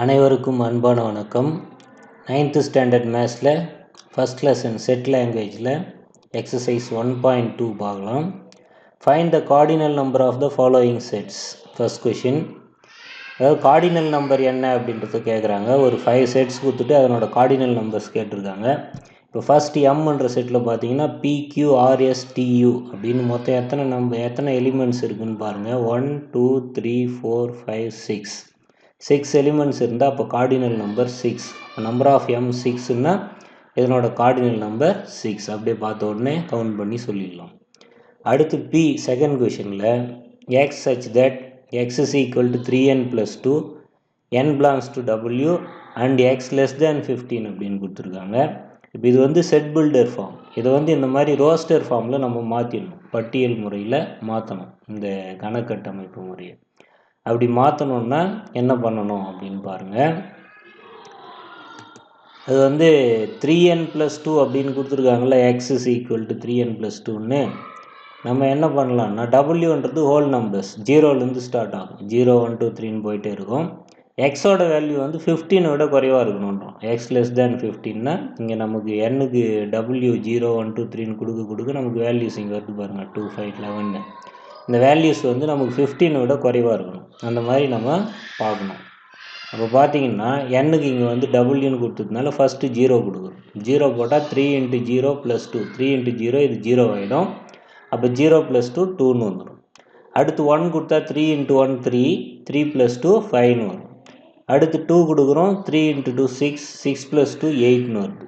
அனைவருக்கும் அன்பான வணக்கம். 9th ஸ்டாண்டர்ட் மேத்ஸில் ஃபஸ்ட் லெசன் செட் லாங்குவேஜில் எக்ஸசைஸ் 1.2 பார்க்கலாம். Find the cardinal number of the following sets. First question, அதாவது கார்டினல் நம்பர் என்ன அப்படின்றத கேட்குறாங்க. ஒரு 5 செட்ஸ் கொடுத்துட்டு அதனோட கார்டினல் நம்பர்ஸ் கேட்டிருக்காங்க. இப்போ ஃபஸ்ட் எம்ன்ற செட்டில் பார்த்தீங்கன்னா PQRSTU அப்படின்னு மொத்தம் எத்தனை எலிமெண்ட்ஸ் இருக்குதுன்னு பாருங்கள். 1 2 3 4 5 6 6 எலிமெண்ட்ஸ் இருந்தால் அப்போ cardinal number 6. Number of M 6ன்னா இதனோட கார்டினல் நம்பர் 6. அப்படியே பார்த்த உடனே கவுண்ட் பண்ணி சொல்லிடலாம். அடுத்து பி செகண்ட் கொஷனில் X such that X is equal to 3n + 2 n belongs to W and X less than 15 அப்படின்னு கொடுத்துருக்காங்க. இப்போ இது வந்து செட் பில்டர் ஃபார்ம். இதை வந்து இந்த மாதிரி ரோஸ்டர் ஃபார்மில் நம்ம மாற்றிடணும், பட்டியல் முறையில் மாற்றணும் இந்த கணக்கட்டமைப்பு முறையை. அப்படி மாற்றணுன்னா என்ன பண்ணணும் அப்படின்னு பாருங்கள். அது வந்து 3n + 2 அப்படின்னு கொடுத்துருக்காங்கள, X is equal to 3n + 2ன்னு நம்ம என்ன பண்ணலாம்னா டபிள்யூன்றது ஹோல் நம்பர்ஸ், 0லேருந்து ஸ்டார்ட் ஆகும். 0 1 2 3ன்னு போயிட்டே இருக்கும். எக்ஸோட வேல்யூ வந்து 15 விட குறைவாக இருக்கணுன்றோம். எக்ஸ் லெஸ் தேன் 15னா இங்கே நமக்கு எண்ணுக்கு W 0 1 2 3ன்னு கொடுக்க நமக்கு வேல்யூஸ் இங்கே வருது பாருங்கள், 2 5 11. இந்த வேல்யூஸ் வந்து நமக்கு 15 விட குறைவாக இருக்கணும். அந்த மாதிரி நம்ம பார்க்கணும். அப்போ பார்த்தீங்கன்னா எண்ணுக்கு இங்கே வந்து டபுள்யூன்னு கொடுத்ததுனால ஃபஸ்ட்டு 0 கொடுக்குறோம். 0 போட்டால் 3 × 0 + 2, 3 × 0 இது 0 ஆகிடும். அப்போ 0 + 2 2ன்னு வந்துடும். அடுத்து 1 கொடுத்தா 3 × 1 3, 3 + 2 5ன்னு வரும். அடுத்து 2 கொடுக்குறோம், 3 × 2 6, 6 + 2 8ன்னு வருது.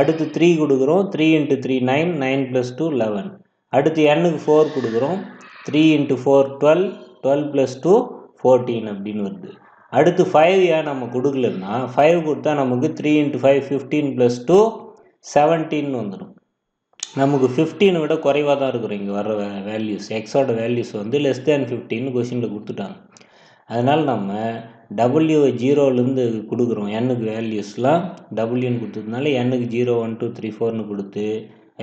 அடுத்து 3 கொடுக்குறோம், 3 × 3 9, 9 + 2 11. அடுத்து எண்ணுக்கு 4 கொடுக்குறோம், 3 × 4 12, 12 + 2 14 அப்படின்னு வருது. அடுத்து 5 ஏன் நம்ம கொடுக்கலன்னா 5 கொடுத்தா நமக்கு 3 × 5 15 + 2 17 வந்துடும். நமக்கு 15 விட குறைவாக தான் இருக்கிறோம். இங்கே வர வேல்யூஸ் எக்ஸோட வேல்யூஸ் வந்து லெஸ் தேன் 15 கொஷினில் கொடுத்துட்டாங்க. அதனால் நம்ம டபிள்யூவை 0லேருந்து கொடுக்குறோம். எண்ணுக்கு வேல்யூஸ்லாம் டபிள்யூன்னு கொடுத்ததுனால எண்ணுக்கு 0 1 2 3 4ன்னு கொடுத்து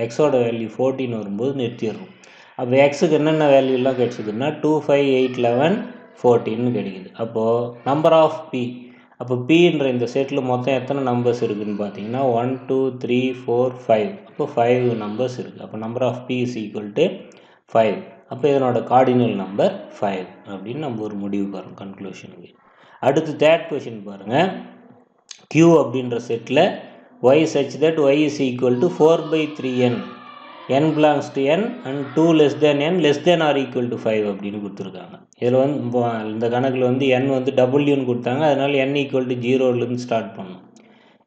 எக்ஸோட வேல்யூ 14 வரும்போது நிறுத்திடுறோம். அப்போ எக்ஸுக்கு என்னென்ன வேல்யூலாம் கிடச்சிதுன்னா 2 5 8 11 14ன்னு கிடைக்குது. அப்போது நம்பர் ஆஃப் பி, அப்போ பின்ற இந்த செட்டில் மொத்தம் எத்தனை நம்பர்ஸ் இருக்குதுன்னு பார்த்தீங்கன்னா 1 2 3 4 5. அப்போ 5 நம்பர்ஸ் இருக்குது. அப்போ number of B is equal to 5. அப்போ இதனோட கார்டினல் நம்பர் 5 அப்படின்னு நம்ம ஒரு முடிவு பாருங்கள் கன்க்ளூஷனுக்கு. அடுத்து தேர்ட் கொஷின் பாருங்கள். Q அப்படின்ற settle y such that y is equal to 4/3n, n belongs to n and 2 less than n less than or equal to 5 அப்படின்னு கொடுத்துருக்காங்க. இதில் வந்து இந்த கணக்கில் வந்து n வந்து டபுள்யூன்னு கொடுத்தாங்க. அதனால் n = 0லேருந்து ஸ்டார்ட் பண்ணணும்.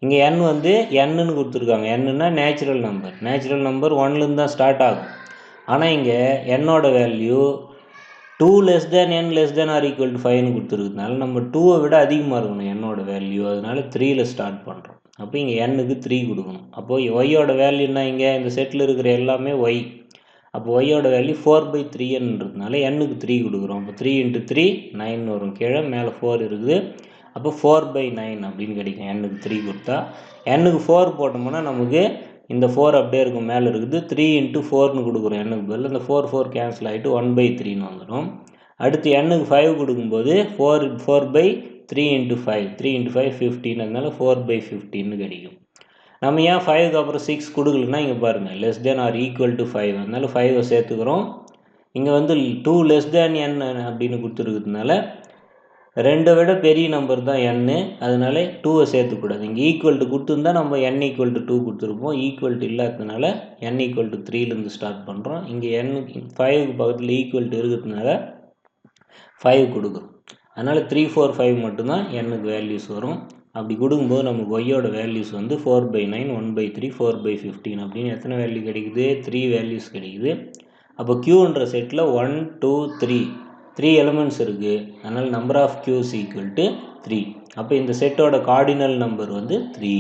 இங்கே n வந்து nன்னு கொடுத்துருக்காங்க. nன்னா நேச்சுரல் நம்பர் 1லேருந்து தான் ஸ்டார்ட் ஆகும். ஆனால் இங்கே என்னோட value 2 less than n less than or equal to 5ன்னு கொடுத்துருக்கிறதுனால நம்ம 2வை விட அதிகமாக இருக்கணும் என்னோட வேல்யூ. அதனால் 3ல் ஸ்டார்ட் பண்ணுறோம். அப்போ இங்கே n-க்கு 3 கொடுக்கணும். அப்போது ஒய்யோட வேல்யூன்னா இங்கே இந்த செட்டில் இருக்கிற எல்லாமே ஒய். அப்போ ஒய்யோட வேல்யூ 4/3nன்றதுனால n-க்கு 3 கொடுக்குறோம். அப்போ 3 × 3 9 வரும். கீழே மேலே 4 இருக்குது. அப்போ 4/9 அப்படின்னு கிடைக்கும். n-க்கு 3 கொடுத்தா n-க்கு 4 போட்டோம்னா நமக்கு இந்த 4 அப்படியே இருக்கும், மேலே இருக்குது. 3 × 4ன்னு கொடுக்குறோம் n-க்கு பதில். இந்த 4 4 கேன்சல் ஆகிட்டு 1/3ன்னு வந்துடும். அடுத்து n-க்கு 5 கொடுக்கும்போது 4/3 × 5, 3 × 5 15, அதனால 4/15ன்னு கிடைக்கும். நம்ம ஏன் 5க்கு அப்புறம் 6 கொடுக்கலன்னா இங்கே பாருங்கள் less than or equal to 5, அதனால 5வை சேர்த்துக்கிறோம். இங்கே வந்து 2 less than n அப்படின்னு கொடுத்துருக்கிறதுனால 2 விட பெரிய நம்பர் தான் n, அதனால 2வை சேர்த்துக்கூடாது. இங்கே ஈக்குவல் டு கொடுத்துருந்தா நம்ம n = 2 கொடுத்துருப்போம். ஈக்குவல் டு இல்லாததுனால n = 3லேருந்து ஸ்டார்ட் பண்ணுறோம். இங்கே n 5க்கு பக்கத்தில் ஈக்குவல் டு இருக்கிறதுனால 5 கொடுக்குறோம். அதனால் 3 4 5 மட்டும்தான் n-க்கு வேல்யூஸ் வரும். அப்படி கொடுக்கும்போது நமக்கு ஒய்யோட வேல்யூஸ் வந்து 4/9 1/3 4/15 அப்படின்னு எத்தனை வேல்யூ கிடைக்குது? 3 வேல்யூஸ் கிடைக்குது. அப்போ Qன்ற செட்டில் 1 2 3 எலிமெண்ட்ஸ் இருக்குது. அதனால் number of Q is equal to 3. அப்போ இந்த செட்டோட கார்டினல் நம்பர் வந்து 3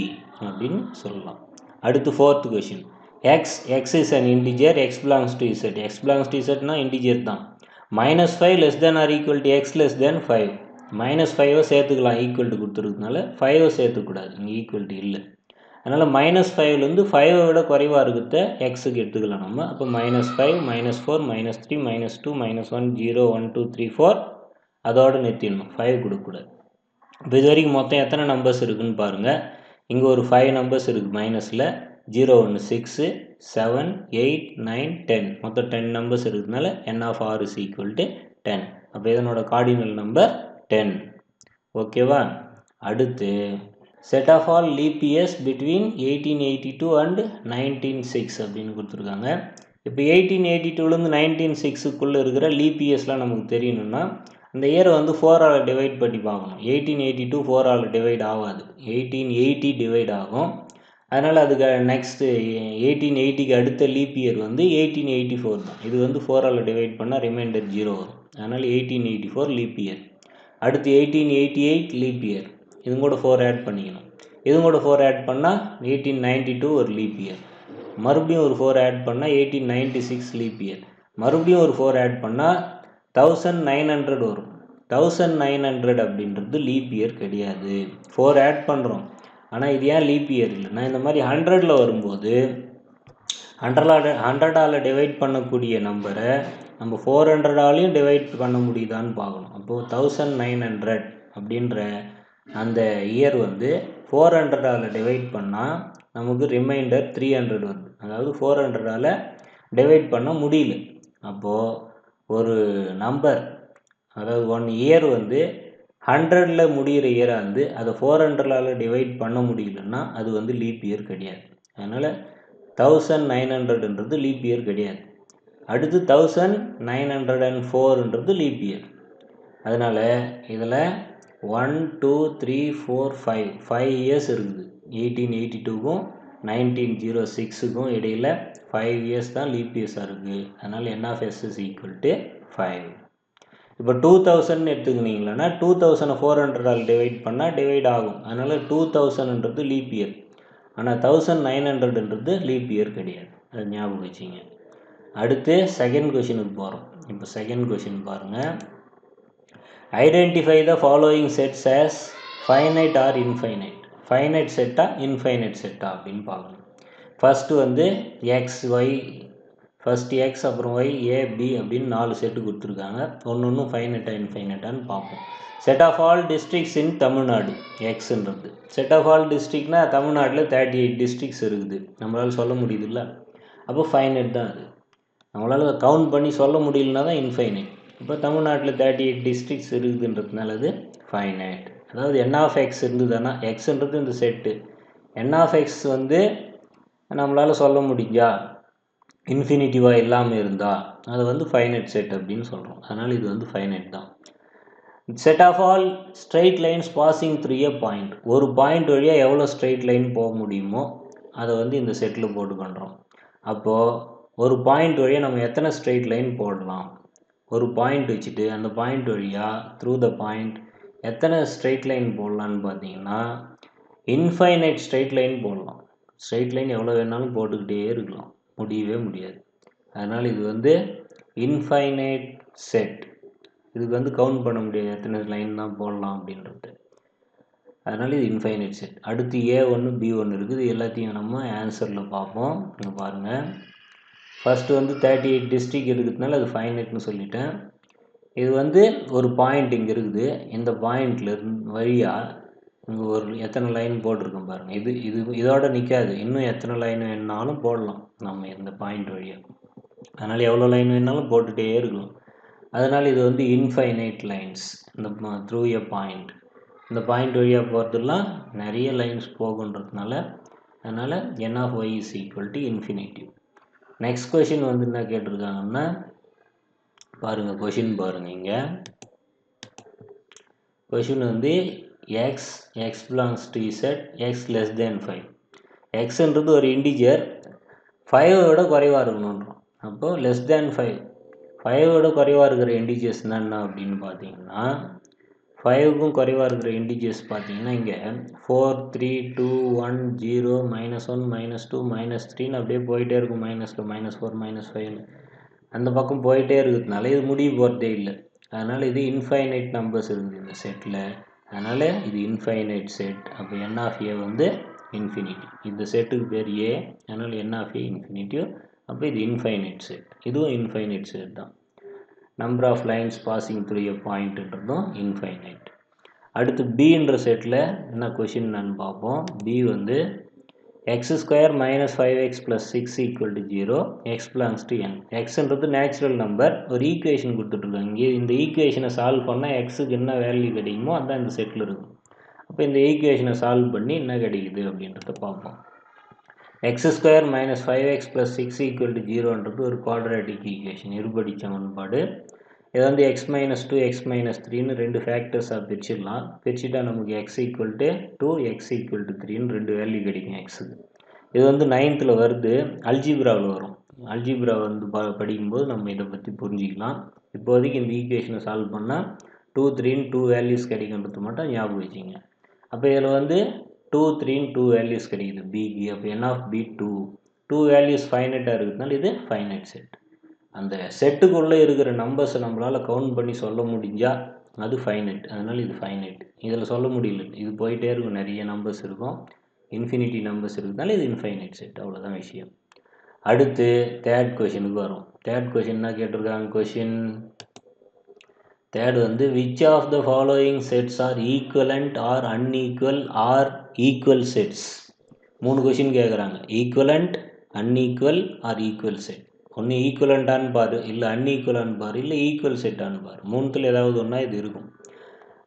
அப்படின்னு சொல்லலாம். அடுத்து fourth question. x is an integer, x belongs to z. x belongs to zனா இன்டிஜர் தான். -5 less than or equal to x less than 5. -5வை சேர்த்துக்கலாம், ஈக்குவல் டு கொடுத்துருக்கனால 5வை சேர்த்துக்கூடாது, இங்கே ஈக்குவல் டு இல்லை. அதனால் -5லேருந்து 5வை விட குறைவாக இருக்கிறத எக்ஸுக்கு எடுத்துக்கலாம் நம்ம. அப்போ -5 -4 -3 -2 -1 0 1 2 3 4 அதோடு நிறுத்திடணும், 5 கொடுக்கக்கூடாது. இப்போ இது வரைக்கும் மொத்தம் எத்தனை நம்பர்ஸ் இருக்குதுன்னு பாருங்கள். இங்கே ஒரு 5 நம்பர்ஸ் இருக்குது மைனஸில். 0 1 6 7 8 9 10 மொத்தம் 10 நம்பர்ஸ் இருக்கிறதுனால n of r is equal to 10. அப்போ இதனோட கார்டினல் நம்பர் 10. ஓகேவா? அடுத்து set of all leap years between 1882 and 1906 அப்படின்னு கொடுத்துருக்காங்க. இப்போ 1882லேருந்து 1906க்குள்ளே இருக்கிற லீப் இயர்ஸ்லாம் நமக்கு தெரியணும்னா இந்த இயரை வந்து 4ஆல் டிவைட் பண்ணி பார்க்கணும். 1882 4ஆல் டிவைட் ஆகாது, 1880 டிவைட் ஆகும். அதனால் அதுக்கு நெக்ஸ்ட்டு 1880க்கு அடுத்த லீப் இயர் வந்து 1884 தான். இது வந்து 4ஆல் டிவைட் பண்ணால் ரிமைண்டர் 0 வரும். அதனால் 1884 லீப் இயர். அடுத்து 1888 லீப் இயர், இதுவும் கூட 4 ஆட் பண்ணிக்கணும். இதுவும் கூட 4 ஆட் பண்ணால் 1892 ஒரு லீப் இயர். மறுபடியும் ஒரு 4 ஆட் பண்ணால் 1896 லீப் இயர். மறுபடியும் ஒரு 4 ஆட் பண்ணால் 1900 வரும். 1900 அப்படின்றது லீப் இயர் கிடையாது. 4 ஆட் பண்ணுறோம், ஆனால் இது ஏன் லீப் இயர் இல்லைன்னா இந்த மாதிரி 100ல் வரும்போது 100ஆல் டிவைட் பண்ணக்கூடிய நம்பரை நம்ம 400ஆலையும் டிவைட் பண்ண முடியுதான்னு பார்க்கணும். அப்போது 1900 அப்படின்ற அந்த இயர் வந்து 400ஆல் டிவைட் பண்ணால் நமக்கு ரிமைண்டர் 300 வருது. அதாவது 400ஆல் டிவைட் பண்ண முடியல. அப்போது ஒரு நம்பர், அதாவது 1 இயர் வந்து 100ல் முடிகிற இயராக வந்து அதை 400ஆல் டிவைட் பண்ண முடியலன்னா அது வந்து லீப் இயர் கிடையாது. அதனால் 1900ன்றது லீப் இயர் கிடையாது. அடுத்து 1904ன்றது லீப் இயர். அதனால் இதில் 1 2 3 4 5 இயர்ஸ் இருக்குது. 1882க்கும் 1906க்கும் இடையில் 5 இயர்ஸ் தான் லீப் இயர்ஸாக இருக்குது. அதனால் n of s is equal to 5. இப்போ 2000 எடுத்துக்கினீங்களா 2000 400ஆல் டிவைட் பண்ணால் டிவைட் ஆகும். அதனால் 2000ன்றது லீப் இயர். ஆனால் 1900ன்றது லீப் இயர் கிடையாது. அதை ஞாபகம் வச்சிங்க. அடுத்து செகண்ட் கொஷினுக்கு போகிறோம். இப்போ செகண்ட் கொஷின் பாருங்கள். Identify the following sets as finite or infinite. Finite செட்டா இன்ஃபைனைட் செட்டா அப்படின்னு பார்க்கணும். ஃபஸ்ட்டு வந்து எக்ஸ் ஒய், ஃபஸ்ட்டு எக்ஸ் அப்புறம் ஒய் ஏ பி அப்படின்னு 4 செட்டு கொடுத்துருக்காங்க. ஒன்று ஃபைனைட்டாக இன்ஃபைனைட்டான்னு பார்ப்போம். Set of all districts in Tamil Nadu எக்ஸுன்றது. செட் ஆஃப் ஆல் டிஸ்ட்ரிக்னா தமிழ்நாட்டில் 38 டிஸ்ட்ரிக்ஸ் இருக்குது. நம்மளால் சொல்ல முடியுதுல்ல, அப்போ ஃபைனைட் தான் அது. நம்மளால் கவுண்ட் பண்ணி சொல்ல முடியலனா தான் இன்ஃபைனைட். இப்போ தமிழ்நாட்டில் 38 டிஸ்ட்ரிக்ஸ் இருக்குதுன்றதுனால அது ஃபைனைட். அதாவது n of x இருந்ததுன்னா, எக்ஸுன்றது இந்த செட்டு, n of x வந்து நம்மளால் சொல்ல முடிஞ்சா இன்ஃபினிட்டிவாக இல்லாமல் இருந்தால் அது வந்து ஃபைனைட் செட் அப்படின்னு சொல்கிறோம். அதனால் இது வந்து ஃபைனைட் தான். Set of all straight lines passing through a point. ஒரு பாயிண்ட் வழியாக எவ்வளோ ஸ்ட்ரெயிட் லைன் போக முடியுமோ அதை வந்து இந்த செட்டில் போட்டு பண்ணுறோம். அப்போது ஒரு பாயிண்ட் வழியாக நம்ம எத்தனை ஸ்ட்ரெயிட் லைன் போடலாம், ஒரு பாயிண்ட் வச்சுட்டு அந்த பாயிண்ட் வழியாக த்ரூ த பாயிண்ட் எத்தனை ஸ்ட்ரெயிட் லைன் போடலான்னு பார்த்தீங்கன்னா இன்ஃபைனைட் ஸ்ட்ரெயிட் லைன் போடலாம். ஸ்ட்ரெயிட் லைன் எவ்வளோ வேணாலும் போட்டுக்கிட்டே இருக்கலாம், முடியவே முடியாது. அதனால் இது வந்து இன்ஃபைனைட் செட். இதுக்கு வந்து கவுண்ட் பண்ண முடியாது எத்தனை லைன் தான் போடலாம் அப்படின்றது. அதனால் இது இன்ஃபைனைட் செட். அடுத்து A1 B1 இருக்குது. எல்லாத்தையும் நம்ம ஆன்சரில் பார்ப்போம். இங்கே பாருங்கள். ஃபஸ்ட்டு வந்து 38 டிஸ்ட்ரிக்ட் இருக்கிறதுனால அது ஃபைனைட்னு சொல்லிட்டேன். இது வந்து ஒரு பாயிண்ட் இங்கே இருக்குது. இந்த பாயிண்ட்லேருந்து வழியாக இங்கே ஒரு எத்தனை லைன் போட்டிருக்கோம் பாருங்கள். இதோட நிற்காது, இன்னும் எத்தனை லைன் வேணாலும் போடலாம் நம்ம இந்த பாயிண்ட் வழியாக. அதனால் எவ்வளோ லைன் வேணாலும் போட்டுகிட்டே இருக்கலாம். அதனால் இது வந்து இன்ஃபைனைட் லைன்ஸ். இந்த த்ரூ எ பாயிண்ட், இந்த பாயிண்ட் வழியாக போகிறதுலாம் நிறைய லைன்ஸ் போகுன்றதுனால அதனால் n of y is equal to infinity. Next question வந்து என்ன கேட்டிருக்காங்கன்னா பாருங்கள், கொஷின் பாருங்கள். இங்கே கொஷின் வந்து x belongs to z, x less than 5. எக்ஸுன்றது ஒரு இன்டிஜர், 5 குறைவாக இருக்கணுன்றோம். அப்போது லெஸ் தேன் 5, 5 குறைவாக இருக்கிற இன்டிஜர்ஸ் என்ன அப்படின்னு பார்த்தீங்கன்னா 5க்கும் குறைவாக இருக்கிற இன்டிஜர்ஸ் பார்த்தீங்கன்னா இங்கே 4 3 2 1 0 -1 -2 -3ன்னு அப்படியே போயிட்டே இருக்கும். -2 -4 -5 அந்த பக்கம் போயிட்டே இருக்கிறதுனால இது முடிய போகிறதே இல்லை. அதனால் இது இன்ஃபைனைட் நம்பர்ஸ் இருக்குது இந்த செட்டில். அதனால் இது இன்ஃபைனைட் செட். அப்போ n of a வந்து இன்ஃபினிட்டி. இந்த செட்டுக்கு பேர் A, அதனால் n of a இன்ஃபினிட்டிவ். அப்போ இது இன்ஃபைனைட் செட். இதுவும் இன்ஃபைனைட் செட் தான். Number of lines passing through a பாயிண்ட்ன்றதும் இன்ஃபைனைட். அடுத்து பின்ற செட்டில் என்ன கொஷின் நான் பார்ப்போம். பி வந்து X square minus 5x plus 6 equal to 0 X belongs to N. எக்ஸ்ன்றது நேச்சுரல் நம்பர். ஒரு ஈக்குவேஷன் கொடுத்துட்ருக்காங்க. இங்கே இந்த ஈக்குவேஷனை சால்வ் பண்ணால் எக்ஸுக்கு என்ன வேல்யூ கிடைக்குமோ அதுதான் இந்த செட்டில் இருக்கும். அப்போ இந்த ஈக்குவேஷனை சால்வ் பண்ணி என்ன கிடைக்குது அப்படின்றத பார்ப்போம். X square minus 5x plus 6 equal to 0ன்றது ஒரு குவாட்ராட்டிக் ஈக்குவேஷன், இருபடி சமன்பாடு. இதை வந்து எக்ஸ் மைனஸ் 2 எக்ஸ் மைனஸ் 3ன்னு ரெண்டு ஃபேக்டர்ஸாக பிரிச்சிடலாம். பிரிச்சுட்டா நமக்கு X equal to 2 X equal to 3ன்னு ரெண்டு வேல்யூ கிடைக்கும் எக்ஸுக்கு. இது வந்து 9th வருது, அல்ஜிப்ராவில் வரும். அல்ஜிப்ரா வந்து படிக்கும்போது நம்ம இதை பற்றி புரிஞ்சிக்கலாம். இப்போதைக்கு இந்த ஈக்குவேஷனை சால்வ் பண்ணால் 2 3ன்னு 2 வேல்யூஸ் கிடைக்கின்றது மட்டும் ஞாபகம் வச்சுங்க. அப்போ இதில் வந்து 2 3ன்னு 2 வேல்யூஸ் கிடைக்குது பிக்கு. அப்போ என் ஆஃப் பி 2 வேல்யூஸ் ஃபைனைட்டாக இருக்கிறதுனால இது ஃபைனைட் செட். அந்த செட்டுக்குள்ளே இருக்கிற நம்பர்ஸை நம்மளால் கவுண்ட் பண்ணி சொல்ல முடிஞ்சால் அது ஃபைனைட், அதனால் இது ஃபைனைட். இதில் சொல்ல முடியல, இது போயிட்டே இருக்கும், நிறைய நம்பர்ஸ் இருக்கும், இன்ஃபினிட்டி நம்பர்ஸ் இருக்கிறதுனால இது இன்ஃபைனைட் செட். அவ்வளோதான் விஷயம். அடுத்து தேர்ட் கொஷினுக்கு வரும். தேர்ட் கொஷின் என்ன கேட்டிருக்காங்க? கொஷின் தேர்ட் வந்து which of the following sets are equivalent or unequal or equal sets. 3 question கேட்குறாங்க. Equivalent, unequal or equal set. ஒன்று ஈக்குவலண்ட்டான்னு பாரு, இல்லை அன்ஈக்குவலான்னு பாரு, இல்லை ஈக்குவல் செட்டான்னு பாரு. 3ல் ஏதாவது ஒன்றா இது இருக்கும்.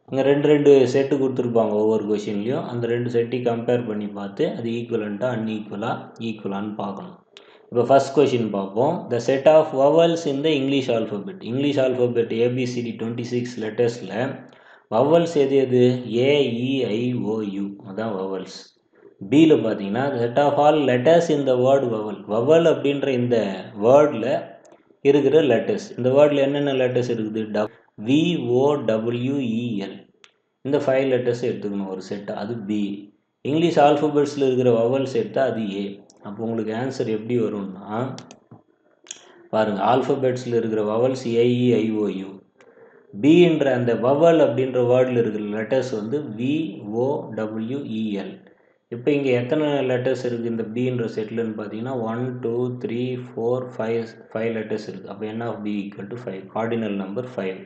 இங்கே ரெண்டு செட்டு கொடுத்துருப்பாங்க ஒவ்வொரு கொஷின்லையும். அந்த 2 செட்டையும் கம்பேர் பண்ணி பார்த்து அது ஈக்குவலண்ட்டாக ஈக்குவலான்னு பார்க்கணும். இப்போ ஃபஸ்ட் கொஷின் பார்ப்போம். The set of vowels in the English alphabet. English alphabet A B C D 26 லெட்டர்ஸில் வவல்ஸ் எது? AEIOU அதான் வவல்ஸ். பியில் பார்த்தீங்கன்னா set of all letters in the word vowel. Vowel அப்படின்ற இந்த வேர்டில் இருக்கிற லெட்டர்ஸ். இந்த வேர்டில் என்னென்ன லெட்டர்ஸ் இருக்குது? VOWEL. இந்த 5 லெட்டர்ஸ் எடுத்துக்கணும் ஒரு செட்டாக, அது பி. இங்கிலீஷ் ஆல்ஃபபெட்ஸில் இருக்கிற வவல்ஸ் எடுத்தால் அது ஏ. அப்போ உங்களுக்கு ஆன்சர் எப்படி வரும்னா பாருங்கள், ஆல்ஃபபெட்ஸில் இருக்கிற வவல்ஸ் AEIOU. பின்ற அந்த வவல் அப்படின்ற வேர்டில் இருக்கிற லெட்டர்ஸ் வந்து VOWEL. இப்போ இங்கே எத்தனை லெட்டர்ஸ் இருக்குது இந்த பின்ற செட்டில்னு பார்த்தீங்கன்னா 1 2 3 4 5 லெட்டர்ஸ் இருக்குது. அப்போ N of B equal to 5. Cardinal number 5.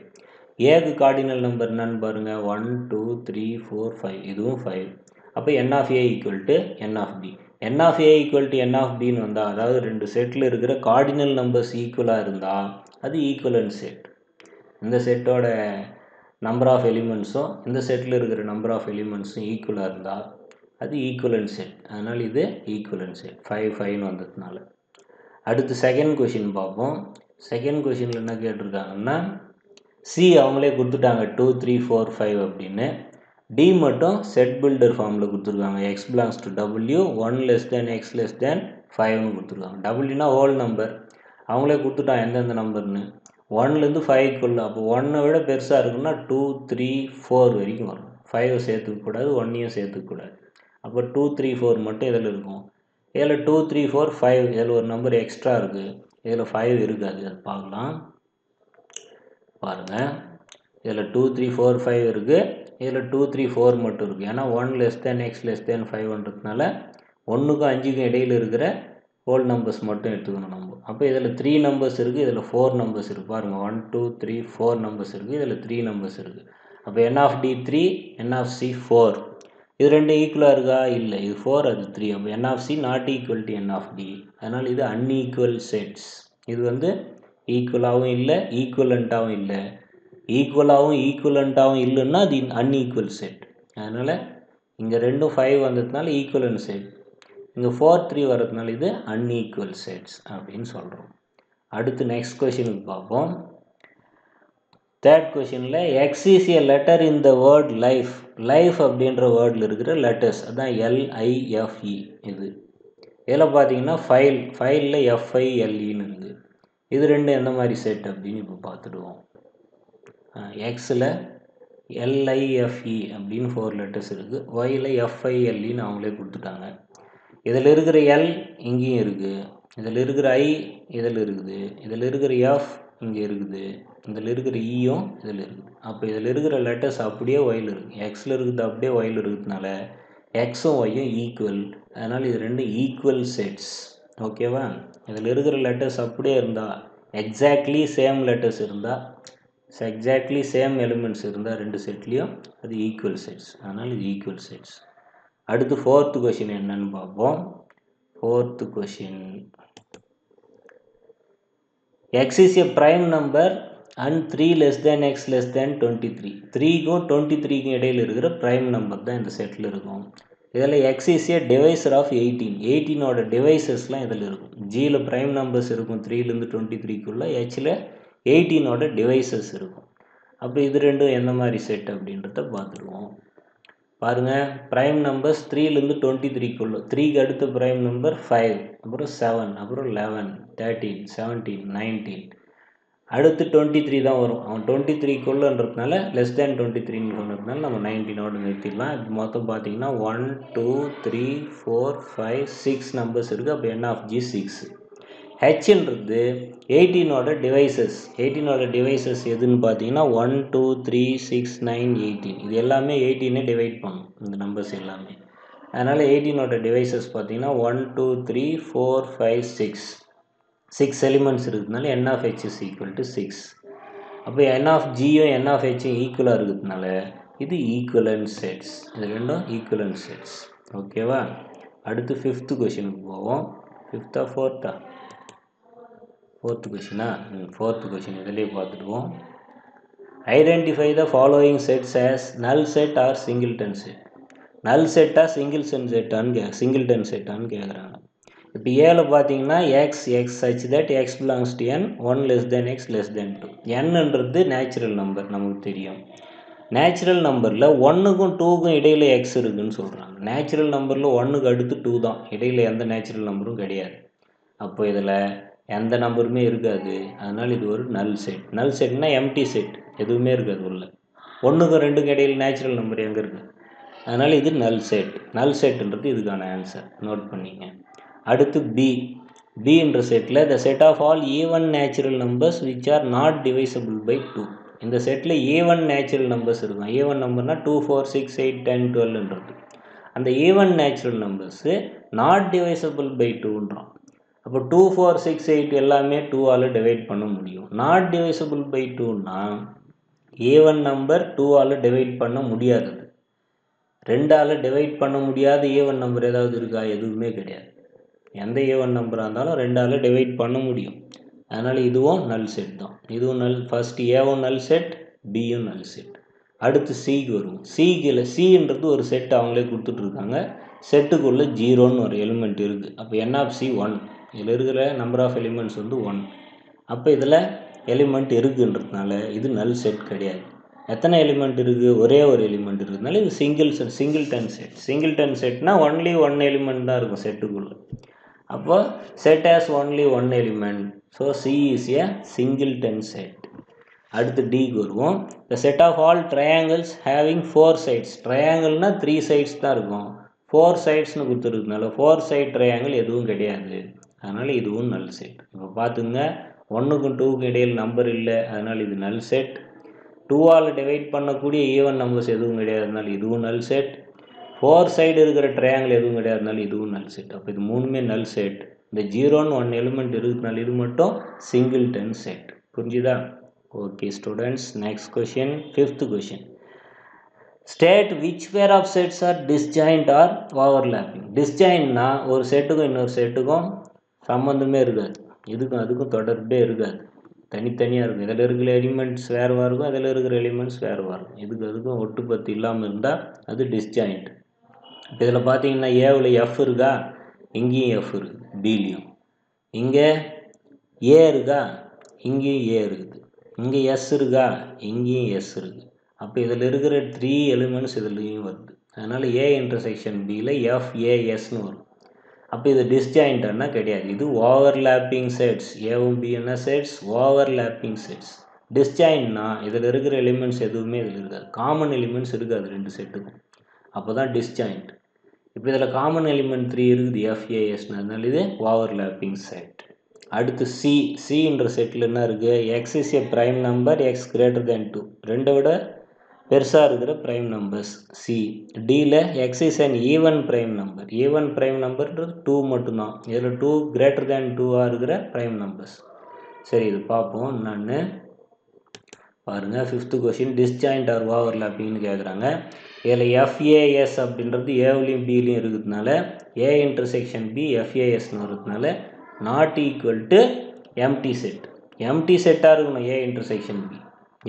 ஏக்கு கார்டினல் நம்பர் என்னன்னு பாருங்கள், 1 2 3 4 5, இதுவும் 5. அப்போ N of A equal to N of B. N of A equal to N of பின்னு வந்தால், அதாவது ரெண்டு செட்டில் இருக்கிற கார்டினல் நம்பர்ஸ் ஈக்குவலாக இருந்தால் அது ஈக்குவலன்ட் செட். இந்த செட்டோட நம்பர் ஆஃப் எலிமெண்ட்ஸும் இந்த செட்டில் இருக்கிற நம்பர் ஆஃப் எலிமெண்ட்ஸும் ஈக்குவலாக இருந்தால் அது ஈக்குவலன்ட் செட். அதனால் இது ஈக்குவலன்ட் செட். 5 5ன்னு வந்ததுனால. அடுத்து செகண்ட் கொஷின் பார்ப்போம். செகண்ட் கொஷினில் என்ன கேட்டிருக்காங்கன்னா சி அவங்களே கொடுத்துட்டாங்க 2 3 4 5 அப்படின்னு. டி மட்டும் செட் பில்டர் ஃபார்மில் கொடுத்துருக்காங்க. X belongs to W 1 less than X less than 5ன்னு கொடுத்துருக்காங்க. டபிள்யூனா ஹோல் நம்பர். அவங்களே கொடுத்துட்டான் எந்தெந்த நம்பர்னு. 1லேருந்து 5க்குள்ள. அப்போ 1ஐ விட பெருசாக இருக்குன்னா 2 3 4 வரைக்கும் வரும். 5 சேர்த்துக்கக்கூடாது, 1ஐயும் சேர்த்துக்கக்கூடாது. அப்போ 2 3 4 மட்டும் இதில் இருக்கும். இதில் 2 3 4 5, இதில் ஒரு நம்பர் எக்ஸ்ட்ரா இருக்குது, இதில் 5 இருக்காது. அது பார்க்கலாம் பாருங்கள். இதில் 2 3 4 5 இருக்குது, இதில் 2 3 4 மட்டும் இருக்குது. ஏன்னா 1 less than X less than 5ன்றதுனால 1க்கும் 5க்கும் இடையில் இருக்கிற ஹோல் நம்பர்ஸ் மட்டும் எடுத்துக்கணும் நம்ம. அப்போ இதில் 3 நம்பர்ஸ் இருக்குது, இதில் 4 நம்பர்ஸ் இருக்குது. பாருங்கள் 1 2 3 4 நம்பர்ஸ் இருக்குது, இதில் 3 நம்பர்ஸ் இருக்குது. அப்போ N of D 3, N of C 4. இது ரெண்டு ஈக்குவலாக இருக்கா? இல்லை, இது 4 அது 3. அப்போ N of C not equal to N of D. அதனால் இது அன்ஈக்குவல் செட்ஸ். இது வந்து ஈக்குவலாகவும் இல்லை, ஈக்குவலண்ட்டாகவும் இல்லை. ஈக்குவலாகவும் ஈக்குவலண்ட்டாகவும் இல்லைன்னா அது அன்ஈக்குவல் செட். அதனால் இங்கே ரெண்டும் 5 வந்ததுனால ஈக்குவலன்ட் செட். இங்கே 4 3 வர்றதுனால இது அன்ஈக்குவல் செட்ஸ் அப்படின்னு சொல்கிறோம். அடுத்து நெக்ஸ்ட் கொஷினுக்கு பார்ப்போம். தேர்ட் கொஷினில் X is A letter in the word life. Life அப்படின்ற வேர்டில் இருக்கிற லெட்டர்ஸ் அதான் LIFE. இது இதில் பார்த்தீங்கன்னா ஃபைலில் FILEன்னு இருக்குது. இது ரெண்டு எந்த மாதிரி செட் அப்படின்னு இப்போ பார்த்துடுவோம். எக்ஸில் LIFE அப்படின்னு 4 லெட்டர்ஸ் இருக்குது. ஒயில் FILEன்னு அவங்களே கொடுத்துட்டாங்க. இதில் இருக்கிற எல் இங்கேயும் இருக்குது, இதில் இருக்கிற ஐ இதில் இருக்குது, இதில் இருக்கிற எஃப் இங்கே இருக்குது, இதில் இருக்கிற ஈயும் இதில் இருக்குது. அப்போ இதில் இருக்கிற லெட்டர்ஸ் அப்படியே ஒயில் இருக்குது. எக்ஸில் இருக்கிறது அப்படியே ஒயில் இருக்கிறதுனால எக்ஸும் ஒய்யும் ஈக்குவல். அதனால் இது ரெண்டு ஈக்குவல் செட்ஸ். ஓகேவா? இதில் இருக்கிற லெட்டர்ஸ் அப்படியே இருந்தால், எக்ஸாக்ட்லி சேம் லெட்டர்ஸ் இருந்தால் எக்ஸாக்ட்லி சேம் எலிமெண்ட்ஸ் இருந்தால் ரெண்டு செட்லேயும் அது ஈக்குவல் செட்ஸ், அதனால் இது ஈக்குவல் செட்ஸ். அடுத்து ஃபோர்த்து கொஷின் என்னன்னு பார்ப்போம். Fourth question, x is a prime number and 3 less than x less than 23. 3க்கும் 23க்கும் இடையில் இருக்கிற ப்ரைம் நம்பர் தான் இந்த செட்டில் இருக்கும். இதில் x is a divisor of 18. 18ஓட டிவைசஸ்லாம் இதில் இருக்கும். ஜியில் ப்ரைம் நம்பர்ஸ் இருக்கும் 3லேருந்து 23க்குள்ளே, ஹெச்சில் 18ஓட டிவைசஸ் இருக்கும். அப்போ இது ரெண்டும் எந்த மாதிரி செட் அப்படின்றத பார்த்துருவோம். பாருங்கள், ப்ரைம் நம்பர்ஸ் 3லேருந்து 23க்குள்ளே, 3க்கு அடுத்த ப்ரைம் நம்பர் 5, அப்புறம் 7, அப்புறம் 11, 13, 17, 19, அடுத்து 23 தான் வரும். அவன் 23க்குள்ளன்றதுனால லெஸ் தேன் 23ன்னு சொன்னதுனால நம்ம 19ஓட நிறுத்திடலாம். இப்போ மொத்தம் பார்த்தீங்கன்னா 1 2 3 4 5 6 நம்பர்ஸ் இருக்குது. அப்போ n ஆஃப் ஜி 6. ஹெச்ன்றது 18ஓட டிவைசஸ். 18ஓட டிவைசஸ் எதுன்னு பார்த்தீங்கன்னா 1 2 3 6 9 18. இது எல்லாமே 18 டிவைட் பண்ணும் இந்த நம்பர்ஸ் எல்லாமே. அதனால் 18ஓட டிவைசஸ் பார்த்தீங்கன்னா 1 2 3 4 5 6. 6 எலிமெண்ட்ஸ் இருக்கிறதுனால n of H is equal to 6. அப்போ n ஆஃப் ஜியும் n ஆஃப் ஹெச்சும் ஈக்குவலாக இருக்கிறதுனால இது ஈக்குவலன்ட் செட்ஸ். இது ரெண்டும் ஈக்குவலன்ட் செட்ஸ். ஓகேவா? அடுத்து ஃபிஃப்த்து கொஷினுக்கு போவோம். ஃபிஃப்த்தா ஃபோர்த்தா? ஃபோர்த்து கொஷினா? ஃபோர்த்து கொஷின் இதிலே பார்த்துடுவோம். Identify the following sets as null set or singleton set. Null செட்டாக சிங்கிள்டன் செட்டான்னு கேட்குறாங்க. இப்போ ஏல பார்த்தீங்கன்னா x such that x belongs to N 1 less than x less than 2. என்னன்றது நேச்சுரல் நம்பர் நமக்கு தெரியும். நேச்சுரல் நம்பரில் 1க்கும் 2க்கும் இடையில் எக்ஸ் இருக்குதுன்னு சொல்கிறாங்க. நேச்சுரல் நம்பரில் 1க்கு அடுத்து 2 தான், இடையில் எந்த நேச்சுரல் நம்பரும் கிடையாது. அப்போ இதில் எந்த நம்பருமே இருக்காது. அதனால் இது ஒரு நல் செட். நல் செட்னா எம்டி செட், எதுவுமே இருக்காது உள்ள. 1க்கும் 2க்கும் இடையில் நேச்சுரல் நம்பர் எங்கே இருக்குது? அதனால் இது நல் செட். நல் செட்டுன்றது இதுக்கான ஆன்சர், நோட் பண்ணிங்க. அடுத்து பின்ற செட்டில் the set of all even natural numbers which are not divisible by 2. இந்த செட்டில் ஈவன் நேச்சுரல் நம்பர்ஸ் இருக்கும். ஈவன் நம்பர்னால் 2 4 6 8 10 12ன்றது. அந்த even natural numbers not divisible by 2ன்றான். அப்போ 2 4 6 8 எல்லாமே 2ஆல் டிவைட் பண்ண முடியும். நாட் டிவைசபிள் பை 2ன்னா ஈவன் நம்பர் 2ஆல் டிவைட் பண்ண முடியாதது. 2ஆல் டிவைட் பண்ண முடியாத ஈவன் நம்பர் ஏதாவது இருக்கா? எதுவுமே கிடையாது. எந்த ஈவன் நம்பராக இருந்தாலும் 2ஆல் டிவைட் பண்ண முடியும். அதனால் இதுவும் நல் செட் தான். இதுவும் நல். ஃபஸ்ட்டு ஏவும் நல் செட், பியும் நல் செட். அடுத்து சிக்கு வருவோம். சின்றது ஒரு செட் அவங்களே கொடுத்துட்ருக்காங்க. செட்டுக்குள்ளே 0ன்னு ஒரு எலிமெண்ட் இருக்குது. அப்போ n ஆஃப் சி 1. இதில் இருக்கிற நம்பர் ஆஃப் எலிமெண்ட்ஸ் வந்து 1. அப்போ இதில் எலிமெண்ட் இருக்குன்றதுனால இது நல் செட் கிடையாது. எத்தனை எலிமெண்ட் இருக்குது? ஒரே ஒரு எலிமெண்ட் இருக்கிறதுனால இது சிங்கிள்டன் செட். சிங்கிள்டன் செட்னா ஒன்லி 1 எலிமெண்ட் தான் இருக்கும் செட்டுக்குள்ளே. அப்போ set has only 1 element. So C is a singleton set. அடுத்து டிக்கு வருவோம். The set of all triangles having 4 sides. ட்ரையாங்கிள்னால் 3 சைட்ஸ் தான் இருக்கும். 4 சைட்ஸ்னு கொடுத்துருக்கனால 4 சைட் ட்ரையாங்கிள் எதுவும் கிடையாது. அதனால் இதுவும் நல் செட். இப்போ பார்த்துங்க, 1க்கும் 2க்கும் இடையில் நம்பர் இல்லை, அதனால் இது நல் செட். 2ஆல் டிவைட் பண்ணக்கூடிய ஈவன் நம்பர்ஸ் எதுவும் கிடையாதுனால இதுவும் நல் செட். 4 சைடு இருக்கிற ட்ரையாங்கிள் எதுவும் கிடையாதுனால இதுவும் நல் செட். அப்போ இது மூணுமே நல் செட். இந்த 0ன்னு 1 எலிமெண்ட் இருக்கிறதுனால இது மட்டும் சிங்கிள்டன் செட். புரிஞ்சுதா? Okay students, next question, fifth question. State which pair of sets are disjoint or overlapping. டிஸ்ஜாயின்ட்னா ஒரு செட்டுக்கும் இன்னொரு செட்டுக்கும் சம்மந்தமே இருக்காது. இதுக்கும் அதுக்கும் தொடர்பே இருக்காது, தனித்தனியாக இருக்கும். இதில் இருக்கிற எலிமெண்ட்ஸ் வேறுவாக இருக்கும், அதில் இருக்கிற எலிமெண்ட்ஸ் வேறுவாக இருக்கும். இதுக்கு அதுக்கும் ஒட்டுப்பத்து இல்லாமல் இருந்தால் அது டிஸ்ஜாயிண்ட். இப்போ இதில் பார்த்தீங்கன்னா ஏவில் எஃப் இருக்கா? இங்கேயும் எஃப் இருக்குது, பிலையும். இங்கே ஏ இருக்கா? இங்கேயும் ஏ இருக்குது. இங்கே எஸ் இருக்கா? இங்கேயும் எஸ் இருக்குது. அப்போ இதில் இருக்கிற 3 எலிமெண்ட்ஸ் இதுலேயும் வருது. அதனால் ஏ இன்டர்செக்ஷன் பியில் எஃப்ஏஎஸ்னு வரும். அப்போ இது டிஸ்ஜாயிண்ட்னா கிடையாது. இது ஓவர்லேப்பிங் செட்ஸ். ஏவும் பி என்ன செட்ஸ்? Overlapping sets. டிஸ்ஜாயிண்ட்னா இதில் இருக்கிற எலிமெண்ட்ஸ் எதுவுமே இதில் இருக்காது. காமன் எலிமெண்ட்ஸ் இருக்காது ரெண்டு செட்டுக்கும். அப்போ தான் டிஸ்ஜாயிண்ட். இப்போ இதில் காமன் எலிமெண்ட் 3 இருக்குது, எஃப்ஏஎஸ்னு. அதனால இது ஓவர்லேப்பிங் செட். அடுத்து சின்ற செட்டில் என்ன இருக்குது? X is a prime number x greater than 2. 2 விட பெருசாக இருக்கிற ப்ரைம் நம்பர்ஸ் சி. டியில் x is an even prime number. Even prime நம்பர்ன்றது 2 மட்டும்தான். இதில் 2 கிரேட்டர் தேன் 2ஆக இருக்கிற ப்ரைம் நம்பர்ஸ். சரி, இது பார்ப்போம். நான் பாருங்கள் 5th கொஷின் டிஸ்ஜாயிண்ட் ஆர் ஓவர்லாப்பிங்னு கேட்குறாங்க. இதில் எஃப்ஏஎஸ் அப்படின்றது ஏவிலையும் பிலையும் இருக்கிறதுனால ஏ இன்டர்செக்ஷன் பி எஃப்ஏஎஸ்னு இருக்கிறதுனால not equal to empty set. Empty செட்டாக இருக்கணும் A intersection B.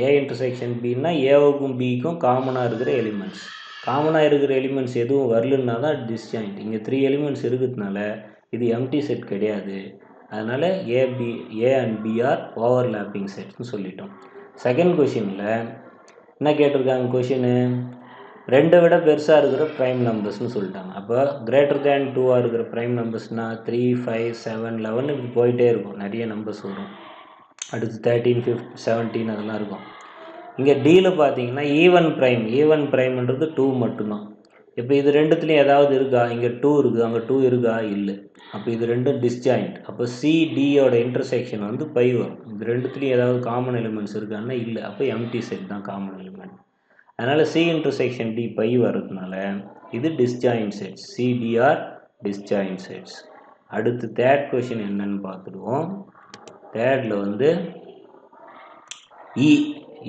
A intersection பின்னா ஏவுக்கும் பிக்கும் காமனாக இருக்கிற எலிமெண்ட்ஸ். காமனாக இருக்கிற எலிமெண்ட்ஸ் எதுவும் வரலன்னா தான் டிஸ்ஜாயிண்ட். இங்கே 3 எலிமெண்ட்ஸ் இருக்கிறதுனால இது எம்டி செட் கிடையாது. அதனால் A and B are overlapping செட்னு சொல்லிட்டோம். செகண்ட் கொஷினில் என்ன கேட்டிருக்காங்க? கொஷினு 2 விட பெருசாக இருக்கிற ப்ரைம் நம்பர்ஸ்னு சொல்லிட்டாங்க. அப்போ கிரேட்டர் தேன் 2ஆக இருக்கிற ப்ரைம் நம்பர்ஸ்னால் 3, 5, 7, 11 இப்படி போயிட்டே இருக்கும். நிறைய நம்பர்ஸ் வரும். அடுத்து 13, 15, 17 அதெல்லாம் இருக்கும். இங்கே டீயில் பார்த்தீங்கன்னா ஈவன் ப்ரைம்ன்றது 2 மட்டும்தான். இப்போ இது ரெண்டுத்துலேயும் ஏதாவது இருக்கா? இங்கே 2 இருக்குது, அங்கே 2 இருக்கா? இல்லை. அப்போ இது ரெண்டும் டிஸ்ஜாயிண்ட். அப்போ சிடியோட இன்டர்செக்ஷன் வந்து பை வரும். இது ரெண்டுத்துலேயும் ஏதாவது காமன் எலிமெண்ட்ஸ் இருக்கான்னா இல்லை. அப்போ எம்டி செட் தான் காமன் எலிமெண்ட். அதனால் சி இன்டர்செக்ஷன் டி பை வர்றதுனால இது disjoint sets. C D are disjoint sets. அடுத்து தேர்ட் கொஷின் என்னன்னு பார்த்துடுவோம். தேர்டில் வந்து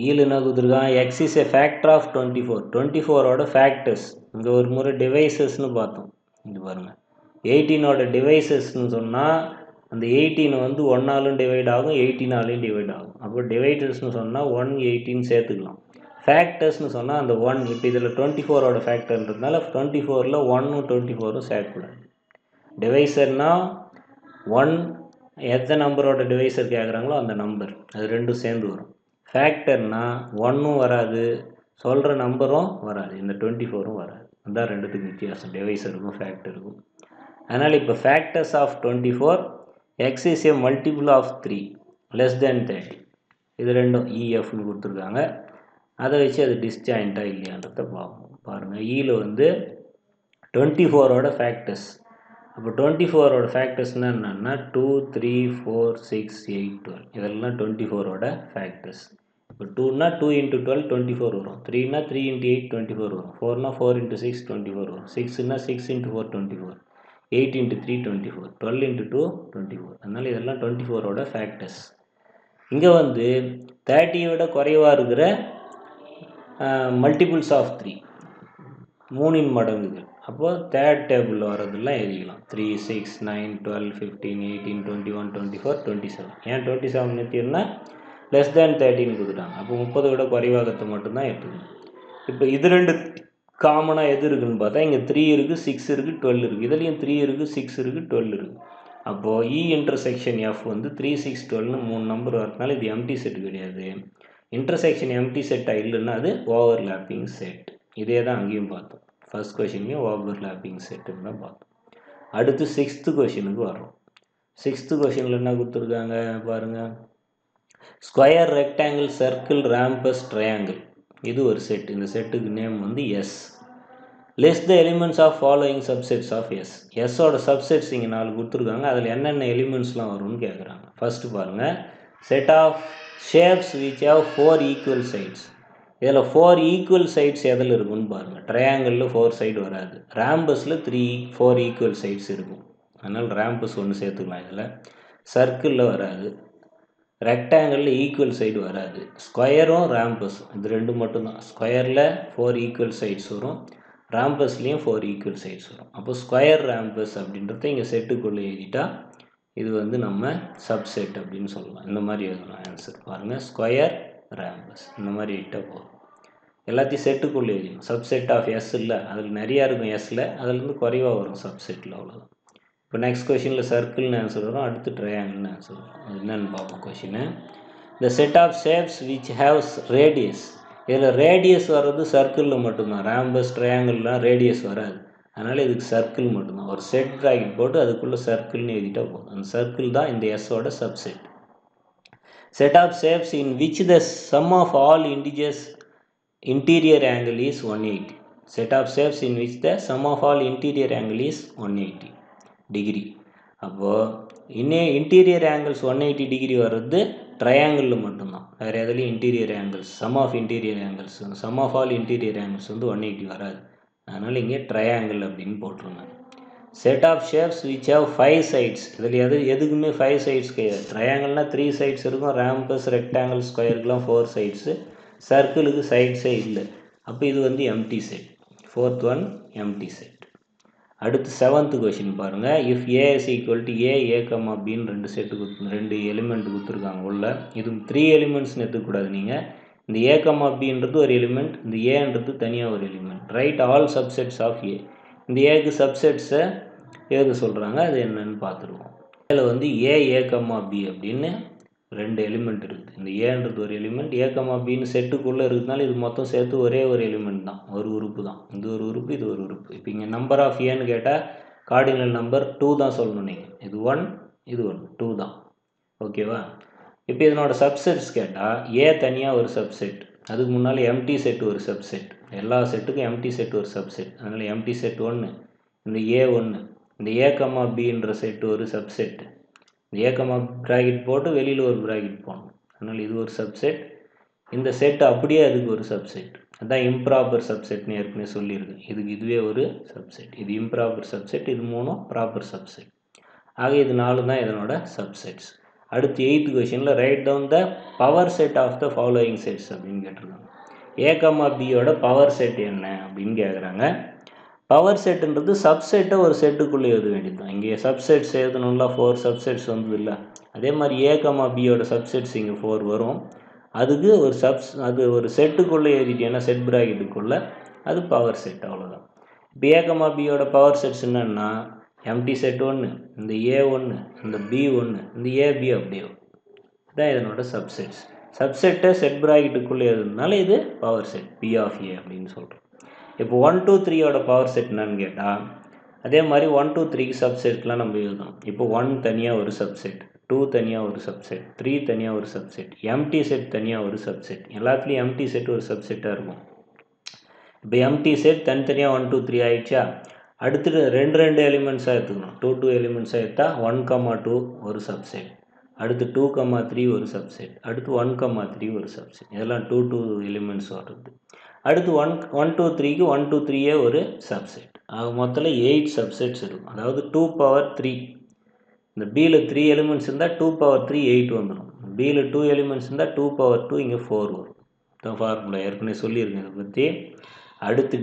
ஈல என்ன கொடுத்துருக்கான்? X is a factor of 24. 24ஓட ஃபேக்டர்ஸ். இங்கே ஒரு முறை டிவைசஸ்ன்னு பார்த்தோம். இது பாருங்கள், 18ஓட டிவைசஸ்ன்னு சொன்னால் அந்த 18 வந்து 1ஆலும் டிவைட் ஆகும், 18ஆலையும் டிவைட் ஆகும். அப்போ டிவைடர்ஸ்னு சொன்னால் 1, 18 சேர்த்துக்கலாம். ஃபேக்டர்ஸ்னு சொன்னால் அந்த 1. இப்போ இதில் 24ஓட ஃபேக்டர்ன்றதுனால 24ல் 1ம் 24ம் சேர்க்கக்கூடாது. டிவைசர்னால் 1 எந்த நம்பரோட டிவைசர் கேட்குறாங்களோ அந்த நம்பர், அது ரெண்டும் சேர்ந்து வரும். ஃபேக்டர்னால் 1ம் வராது, சொல்கிற நம்பரும் வராது, இந்த 24ம் வராது. அதுதான் ரெண்டுத்துக்கு வித்தியாசம், டிவைசருக்கும் ஃபேக்டருக்கும். அதனால் இப்போ factors of 24 X is a multiple of 3 less than 30. இது ரெண்டும் இஎஃப்னு கொடுத்துருக்காங்க. அதை வச்சு அது டிஸ்ஜாயிண்ட்டாக இல்லையான்றதை பார்ப்போம். பாருங்கள், ஈயில் வந்து 24ஓட ஃபேக்டர்ஸ். அப்போ 24ஓட ஃபேக்டர்ஸ்னால் என்னென்னா 2, 3, 4, 6, 8, 12 இதெல்லாம் 24ஓட ஃபேக்டர்ஸ். இப்போ 2னா 2 × 12 24 வரும். 3னா 3 × 8 24 வரும். 4னா 4 × 6 24 வரும். 6னா 6 × 4 24. 8 × 3 24. 12 × 2 24. அதனால் இதெல்லாம் 24ஓட ஃபேக்டர்ஸ். இங்கே வந்து 30 விட குறைவாக இருக்கிற மல்டிபிள்ஸ் ஆஃப் 3 3 மடங்குகள். அப்போது தேர்ட் டேபிளில் வரதெல்லாம் எழுதிக்கலாம். 3, 6, 9, 12, 15, 18, 21, 24, 27. ஏன் 27 நிறுத்தினா லெஸ் தேன் 13 கொடுத்துட்டாங்க. அப்போ 30 விட குறைவாகத்தை மட்டும்தான் எடுத்துக்கணும். இப்போ இது ரெண்டு காமனாக எது இருக்குதுன்னு பார்த்தா இங்கே 3 இருக்குது, 6 இருக்குது, 12 இருக்குது. இதுலேயும் 3 இருக்குது, 6 இருக்குது, 12 இருக்குது. அப்போது இ இன்டர்செக்ஷன் எஃப் வந்து 3, 6, 12ன்னு 3 நம்பர் வரதுனால இது எம்டி செட் கிடையாது. இன்டர்செக்ஷன் எம்டி செட்டாக இல்லைன்னா அது ஓவர்லாப்பிங் செட். இதே தான் அங்கேயும் பார்த்தோம். ஃபர்ஸ்ட் கொஷின்லேயும் ஓவர்லாப்பிங் செட்டுன்னு தான் பார்த்தோம். அடுத்து 6th கொஷினுக்கு வரோம். 6th கொஷினில் என்ன கொடுத்துருக்காங்க பாருங்கள். Square, rectangle, circle, rhombus, triangle இது ஒரு செட். இந்த செட்டுக்கு நேம் வந்து S. List the elements of following subsets of S. எஸ்ஸோட சப்செட்ஸ் இங்கே 4 கொடுத்துருக்காங்க. அதில் என்னென்ன எலிமெண்ட்ஸ்லாம் வரும்னு கேட்குறாங்க. ஃபஸ்ட்டு பாருங்கள், set of shapes which have 4 equal sides. இதில் 4 ஈக்குவல் சைட்ஸ் எதில் இருக்குன்னு பாருங்கள். ட்ரையாங்கிளில் 4 சைடு வராது. ராம்பஸில் 4 ஈக்குவல் சைட்ஸ் இருக்கும். அதனால் ராம்பஸ் ஒன்று சேர்த்துக்கலாம். இதில் சர்க்கிளில் வராது. ரெக்டாங்கிளில் ஈக்குவல் சைடு வராது. ஸ்கொயரும் ராம்பஸ் இது ரெண்டு மட்டும்தான். ஸ்கொயரில் 4 ஈக்குவல் சைட்ஸ் வரும், ராம்பஸ்லேயும் 4 ஈக்குவல் சைட்ஸ் வரும். அப்போ ஸ்கொயர் ராம்பஸ் அப்படின்றத இங்கே செட்டுக்குள்ளே எழுதிட்டா இது வந்து நம்ம சப்செட் அப்படின்னு சொல்லலாம். இந்த மாதிரி எழுதணும் ஆன்சர். பாருங்கள், ஸ்கொயர் ராம்பஸ் இந்த மாதிரி எழுதிட்டால் போதும். எல்லாத்தையும் செட்டுக்குள்ளே எழுதிடும். சப்செட் ஆஃப் எஸ் இல்லை, அதில் நிறையா இருக்கும் எஸ்ஸில், அதுலேருந்து குறைவாக வரும் சப்செட்டில், அவ்வளோதான். இப்போ நெக்ஸ்ட் கொஷினில் சர்க்கிள்னு ஆன்சர் வரும், அடுத்து ட்ரையாங்கிள்னு ஆன்சர் வரும். அது என்னென்னு பார்ப்போம் கொஷினு. The set of shapes which haves radius. இதில் ரேடியஸ் வர்றது சர்க்கிளில் மட்டும்தான். ராம்பஸ், ட்ரையாங்கிள்லாம் ரேடியஸ் வராது. அதனால் இதுக்கு சர்க்கிள் மட்டும்தான். ஒரு செட் ப்ராக்கெட் போட்டு அதுக்குள்ளே சர்க்கிள்னு எழுதிட்டால் போதும். அந்த சர்க்கிள் தான் இந்த எஸ்ஸோட subset. Set of shapes in which the sum of all integers interior angle is 180. Set of shapes in which the sum of all interior angle is 180 degree. அப்போது இன்டீரியர் ஆங்கிள்ஸ் 180 டிகிரி வர்றது ட்ரையாங்கிளில் மட்டும்தான். வேறு எதுலேயும் interior angles sum of interior angles sum of all interior angles வந்து 180 வராது. அதனால் இங்கே ட்ரையாங்கிள் அப்படின்னு போட்டுருங்க. set of shapes which have 5 sides. இதில் எதுக்குமே 5 sides கிடையாது. ட்ரையாங்கிள்னால் 3 sides இருக்கும், ரேம்பஸ் ரெக்டாங்கிள் ஸ்கொயருக்குலாம் 4 sides, சர்க்கிளுக்கு சைட்ஸே இல்லை. அப்போ இது வந்து empty set. Fourth one empty set. அடுத்து 7th கொஷின் பாருங்கள். If A is equal to A comma பின்னு ரெண்டு எலிமெண்ட் கொடுத்துருக்காங்க உள்ள. இது 3 எலிமெண்ட்ஸ்னு எடுத்துக்கூடாது நீங்கள். இந்த ஏ கமா பின்றது ஒரு எலிமெண்ட், இந்த ஏன்றது தனியாக ஒரு element. Write all subsets of A. இந்த ஏக்கு சப்செட்ஸை எழுத சொல்கிறாங்க, அது என்னன்னு பார்த்துருவோம். இதில் வந்து ஏ கமா பி அப்படின்னு 2 எலிமெண்ட் இருக்குது. இந்த ஏன்றது ஒரு எலிமெண்ட், ஏ கமா பின்னு செட்டுக்குள்ளே இருக்கிறதுனால இது மொத்தம் சேர்த்து ஒரே ஒரு எலிமெண்ட் தான், ஒரு உறுப்பு தான். இது ஒரு உறுப்பு, இது ஒரு உறுப்பு. இப்போ இங்கே நம்பர் ஆஃப் ஏன்னு கேட்டால் கார்டினல் நம்பர் 2 தான் சொல்லணும் நீங்கள். இது 1, இது 1, 2 தான். ஓகேவா? இப்போ இதனோட சப்செட்ஸ் கேட்டால் ஏ தனியாக ஒரு சப்செட், அதுக்கு முன்னால் எம்டி செட் ஒரு சப்செட். எல்லா செட்டுக்கும் எம்டி செட் ஒரு சப்செட். அதனால் எம்டி செட் 1, இந்த ஏ 1, இந்த ஏ கமா பின்ற செட்டு ஒரு சப்செட். இந்த ஏ கமா ப்ராக்கெட் போட்டு வெளியில் ஒரு ப்ராக்கெட் போடணும். அதனால் இது ஒரு சப்செட். இந்த செட் அப்படியே அதுக்கு ஒரு சப்செட். அதுதான் இம்ப்ராப்பர் சப்செட்னு ஏற்கனவே சொல்லியிருக்கு. இதுவே ஒரு சப்செட். இது இம்ப்ராப்பர் சப்செட், இது 3 ப்ராப்பர் சப்செட். ஆக இது 4 தான் இதனோட சப்செட்ஸ். அடுத்து 8th கொஷனில் write down the power set of the following sets அப்படின்னு கேட்டிருக்காங்க. ஏ கமா பியோட பவர் செட் என்ன அப்படின்னு கேட்குறாங்க. பவர் செட்டுன்றது சப்செட்டை ஒரு செட்டுக்குள்ளே எழுத வேண்டியது தான். இங்கே சப்செட்ஸ் எழுதணும்ல, 4 சப்செட்ஸ் வந்தது இல்லை. அதே மாதிரி ஏ கமா பியோட சப்செட்ஸ் இங்கே 4 வரும். அதுக்கு அது ஒரு செட்டுக்குள்ளே எழுதிட்டேன்னா செட் ப்ராக்கெட்டுக்குள்ளே அது பவர் செட், அவ்வளோதான். இப்போ ஏ கமா பியோட பவர் செட்ஸ் என்னென்னா எம்டி செட் 1, இந்த ஏ 1, இந்த பி 1, இந்த ஏபி அப்படியே தான் இதனோட சப்செட்ஸ். சப்செட்டை செட் ப்ராக்கெட்டுக்குள்ளே எழுதுனால இது பவர் செட் பி ஆஃப் ஏ அப்படின்னு சொல்கிறோம். இப்போ 1 2 3யோட பவர் செட் என்னன்னு கேட்டால் அதே மாதிரி 1 2 3க்கு சப்செட்லாம் நம்ம எழுதணும். இப்போ 1 தனியாக ஒரு சப்செட், 2 தனியாக ஒரு சப்செட், 3 தனியாக ஒரு சப்செட், எம்டி செட் தனியாக ஒரு சப்செட். எல்லாத்துலேயும் எம்டி செட் ஒரு சப்செட்டாக இருக்கும். இப்போ எம்டி செட் தனித்தனியாக 1 2 3 ஆகிடுச்சா. அடுத்துட்டு 2 எலிமெண்ட்ஸாக எடுத்துக்கணும். 2 எலிமெண்ட்ஸாக எடுத்தால் 1 2 ஒரு சப்செட், அடுத்து 2 3 ஒரு சப்செட், அடுத்து 1 3 ஒரு சப்செட். இதெல்லாம் 2 எலிமெண்ட்ஸ் வருது. அடுத்து 1 2 3க்கு 1 2 3 ஒரு சப்செட். ஆக மொத்தத்தில் 8 சப்செட்ஸ் இருக்கும். அதாவது 2 பவர் 3. இந்த பியில் 3 எலிமெண்ட்ஸ் இருந்தால் 2 பவர் 3 8 வந்துடும். பியில் 2 எலிமெண்ட்ஸ் இருந்தால் 2 பவர் 2 இங்கே 4 வரும். தான் ஃபார்முலா ஏற்கனவே சொல்லியிருக்கேன் இதை பற்றி. அடுத்து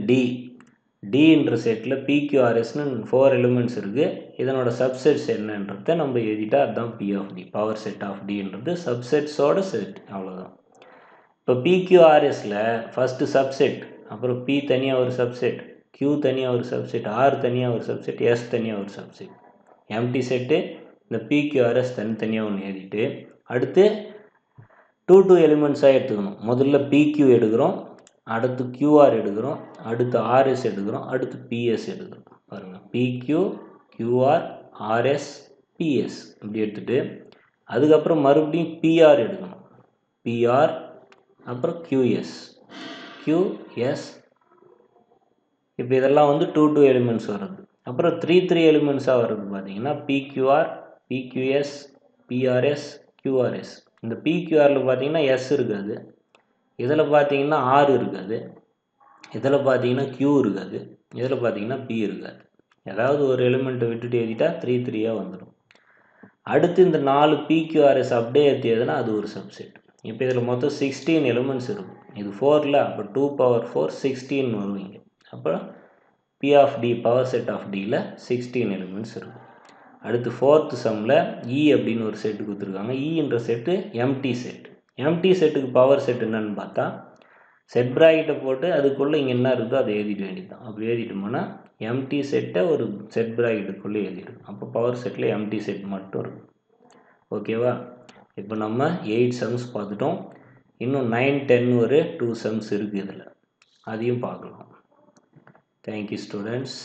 டின்ற செட்டில் பிக்யூஆர்எஸ்னு 4 எலிமெண்ட்ஸ் இருக்குது. இதனோட சப்செட்ஸ் என்னன்றதை நம்ம எழுதிட்டா அதுதான் P of D. Power set of டின்றது சப்செட்ஸோட செட், அவ்வளோதான். இப்போ பிக்யூஆர்எஸில் ஃபஸ்ட்டு சப்செட், அப்புறம் பி தனியாக ஒரு சப்செட், கியூ தனியாக ஒரு சப்செட், ஆர் தனியாக ஒரு சப்செட், எஸ் தனியாக ஒரு சப்செட். எம்டி செட்டு இந்த பிக்யூஆர்எஸ் தனித்தனியாக ஒன்று எழுதிட்டு அடுத்து 2 எலிமெண்ட்ஸாக எடுத்துக்கணும். முதல்ல பிக்யூ எடுக்கிறோம், அடுத்து கியூஆர் எடுக்கிறோம், அடுத்து ஆர்எஸ் எடுக்கிறோம், அடுத்து பிஎஸ் எடுக்கிறோம். பாருங்கள், பிக்யூ கியூஆர் ஆர்எஸ் பிஎஸ் இப்படி எடுத்துகிட்டு அதுக்கப்புறம் மறுபடியும் பிஆர் எடுக்கணும். பிஆர் அப்புறம் கியூஎஸ் இப்போ இதெல்லாம் வந்து 2 எலிமெண்ட்ஸ் வருது. அப்புறம் 3 எலிமெண்ட்ஸாக வருது பார்த்தீங்கன்னா பிக்யூஆர் பிக்யூஎஸ் பிஆர்எஸ் கியூஆர்எஸ். இந்த பிக்யூஆரில் பார்த்தீங்கன்னா எஸ் இருக்காது, இதில் பார்த்தீங்கன்னா ஆர் இருக்காது, இதில் பார்த்தீங்கன்னா கியூ இருக்காது, இதில் பார்த்தீங்கன்னா பி இருக்காது. ஏதாவது ஒரு எலிமெண்ட்டை விட்டுட்டு எழுதிட்டா 3 வந்துடும். அடுத்து இந்த 4 பிக்யூஆர்எஸ் அப்படியே ஏற்றியதுன்னா அது ஒரு சப்செட். இப்போ இதில் மொத்தம் 16 எலிமெண்ட்ஸ் இருக்கும். இது 4ல் அப்போ 2 பவர் 4 16 வருவீங்க. அப்புறம் P of D power set of டியில் 16 எலிமெண்ட்ஸ் இருக்கும். அடுத்து 4th சம்மில் இ அப்படின்னு ஒரு செட்டு கொடுத்துருக்காங்க. இன்ற செட்டு எம்டி செட். எம்டி செட்டுக்கு பவர் செட் என்னன்னு பார்த்தா செட் ப்ராக்கெட்டை போட்டு அதுக்குள்ளே இங்கே என்ன இருக்குதோ அதை எழுதிட வேண்டியது தான். அப்போ எழுதிட்டோம்னா எம்டி செட்டை ஒரு செட் ப்ராக்கெட்டுக்குள்ளே எழுதிடும். அப்போ பவர் செட்டில் எம்டி செட் மட்டும் இருக்கும். ஓகேவா? இப்போ நம்ம 8 சம்ஸ் பார்த்துட்டோம். இன்னும் 9 10 ஒரு 2 சம்ஸ் இருக்குது இதில், அதையும் பார்க்கலாம். Thank you students.